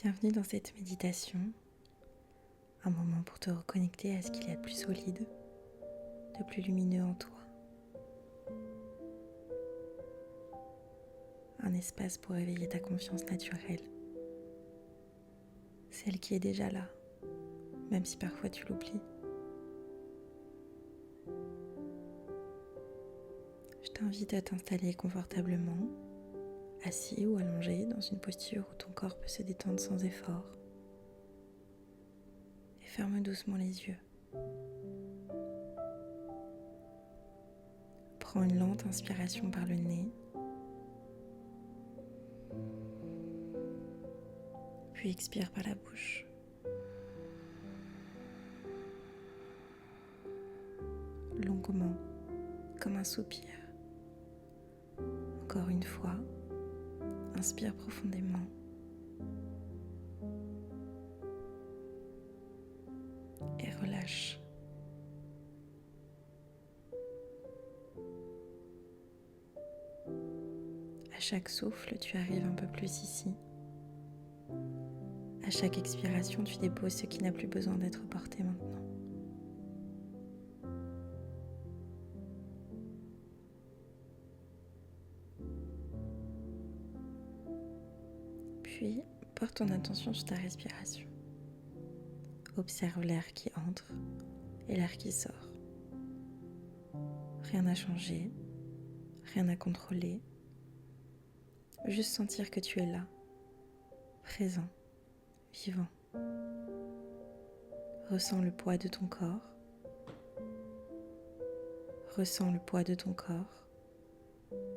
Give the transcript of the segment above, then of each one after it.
Bienvenue dans cette méditation, un moment pour te reconnecter à ce qu'il y a de plus solide, de plus lumineux en toi. Un espace pour éveiller ta confiance naturelle, celle qui est déjà là, même si parfois tu l'oublies. Je t'invite à t'installer confortablement, assis ou allongé dans une posture où ton corps peut se détendre sans effort. Et ferme doucement les yeux. Prends une lente inspiration par le nez, puis expire par la bouche. Longuement, comme un soupir. Encore une fois, inspire profondément. Et relâche. À chaque souffle, tu arrives un peu plus ici. À chaque expiration, tu déposes ce qui n'a plus besoin d'être porté maintenant. Puis, porte ton attention sur ta respiration. Observe l'air qui entre et l'air qui sort. Rien à changer, rien à contrôler. Juste sentir que tu es là, présent, vivant. Ressens le poids de ton corps. Ressens le poids de ton corps,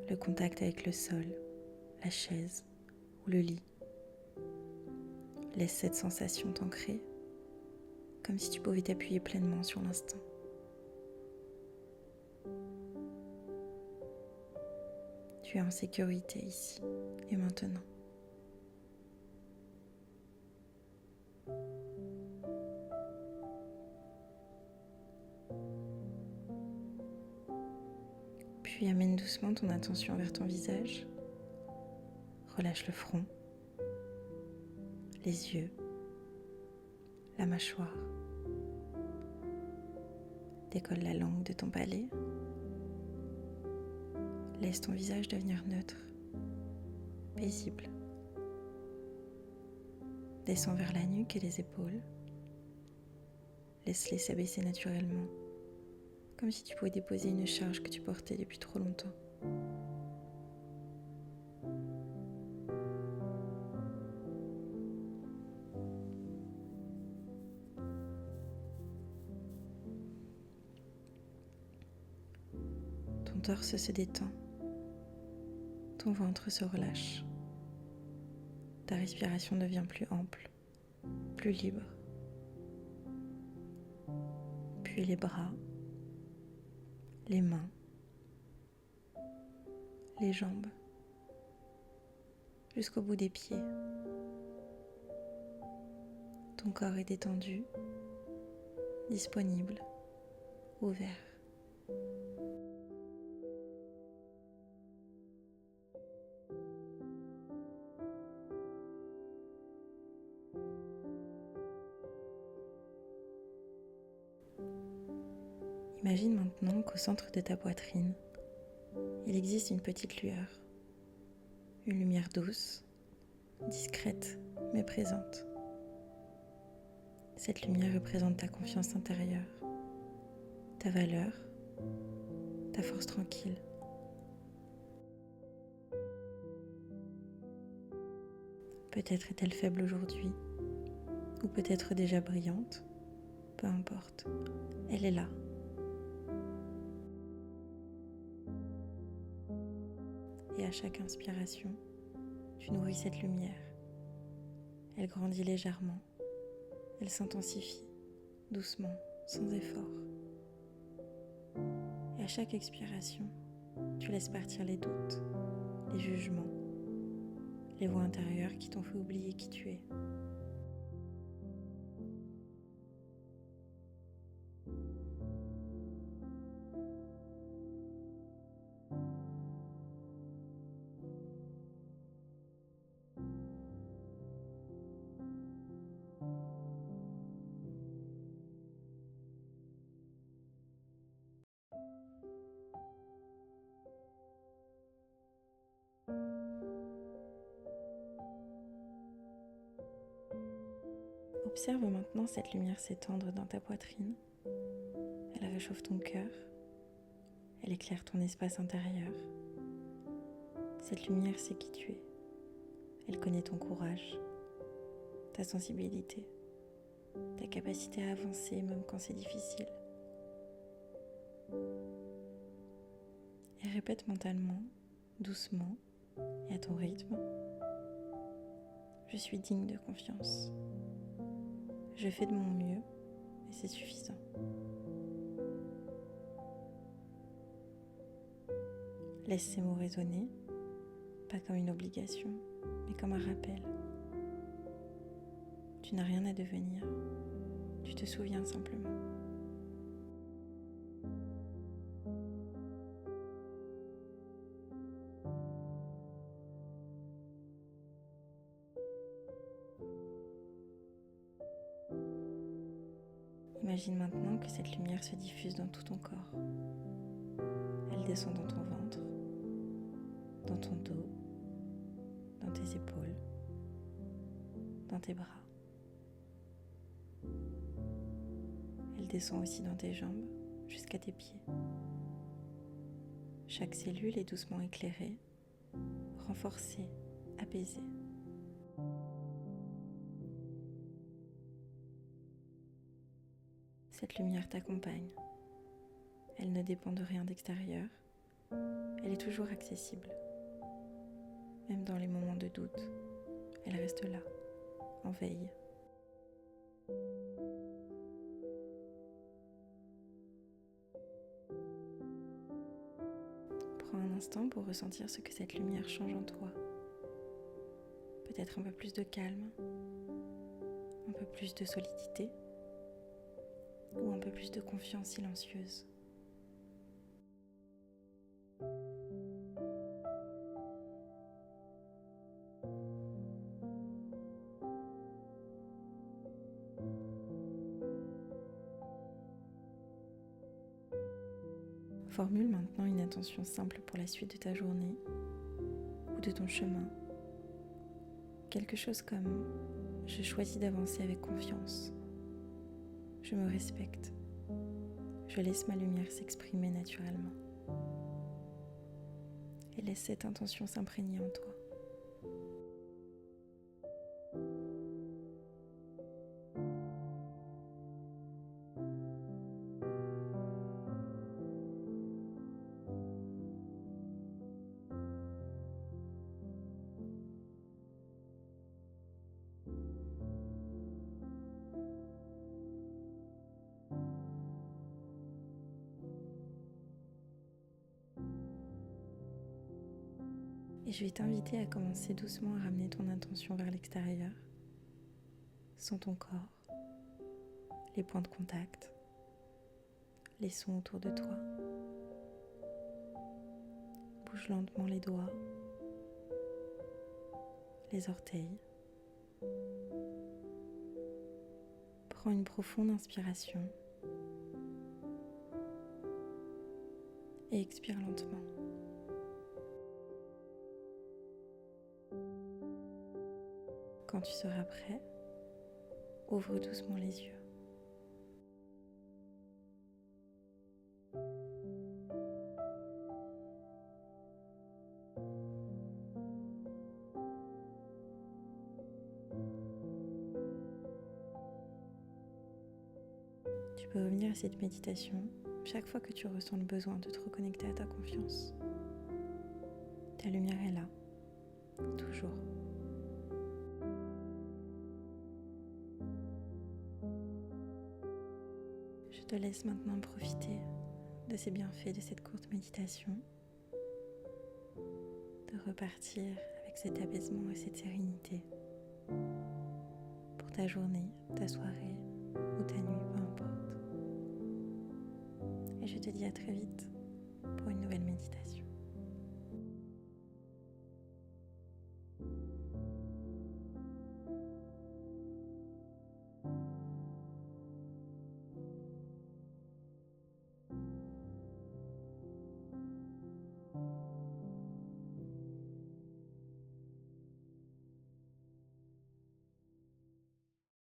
le contact avec le sol, la chaise ou le lit. Laisse cette sensation t'ancrer, comme si tu pouvais t'appuyer pleinement sur l'instant. Tu es en sécurité ici et maintenant. Puis amène doucement ton attention vers ton visage. Relâche le front, les yeux, la mâchoire. Décolle la langue de ton palais. Laisse ton visage devenir neutre, paisible. Descends vers la nuque et les épaules. Laisse-les s'abaisser naturellement, comme si tu pouvais déposer une charge que tu portais depuis trop longtemps. Ton torse se détend, ton ventre se relâche, ta respiration devient plus ample, plus libre. Puis les bras, les mains, les jambes, jusqu'au bout des pieds. Ton corps est détendu, disponible, ouvert. Imagine maintenant qu'au centre de ta poitrine, il existe une petite lueur, une lumière douce, discrète mais présente. Cette lumière représente ta confiance intérieure, ta valeur, ta force tranquille. Peut-être est-elle faible aujourd'hui, ou peut-être déjà brillante, peu importe, elle est là. Et à chaque inspiration, tu nourris cette lumière. Elle grandit légèrement, elle s'intensifie, doucement, sans effort. Et à chaque expiration, tu laisses partir les doutes, les jugements, les voix intérieures qui t'ont fait oublier qui tu es. Observe maintenant cette lumière s'étendre dans ta poitrine. Elle réchauffe ton cœur. Elle éclaire ton espace intérieur. Cette lumière sait qui tu es. Elle connaît ton courage, ta sensibilité, ta capacité à avancer même quand c'est difficile. Et répète mentalement, doucement et à ton rythme: je suis digne de confiance. Je fais de mon mieux et c'est suffisant. Laisse ces mots résonner, pas comme une obligation, mais comme un rappel. Tu n'as rien à devenir, tu te souviens simplement. Imagine maintenant que cette lumière se diffuse dans tout ton corps. Elle descend dans ton ventre, dans ton dos, dans tes épaules, dans tes bras. Elle descend aussi dans tes jambes jusqu'à tes pieds. Chaque cellule est doucement éclairée, renforcée, apaisée. Cette lumière t'accompagne. Elle ne dépend de rien d'extérieur. Elle est toujours accessible. Même dans les moments de doute, elle reste là, en veille. Prends un instant pour ressentir ce que cette lumière change en toi. Peut-être un peu plus de calme, un peu plus de solidité ou un peu plus de confiance silencieuse. Formule maintenant une intention simple pour la suite de ta journée ou de ton chemin. Quelque chose comme: je choisis d'avancer avec confiance. Je me respecte. Je laisse ma lumière s'exprimer naturellement. Et laisse cette intention s'imprégner en toi. Et je vais t'inviter à commencer doucement à ramener ton intention vers l'extérieur. Sens ton corps, les points de contact, les sons autour de toi. Bouge lentement les doigts, les orteils. Prends une profonde inspiration et expire lentement. Quand tu seras prêt, ouvre doucement les yeux. Tu peux revenir à cette méditation chaque fois que tu ressens le besoin de te reconnecter à ta confiance. Ta lumière est là, toujours. Je te laisse maintenant profiter de ces bienfaits de cette courte méditation, de repartir avec cet apaisement et cette sérénité pour ta journée, ta soirée ou ta nuit, peu importe. Et je te dis à très vite pour une nouvelle méditation.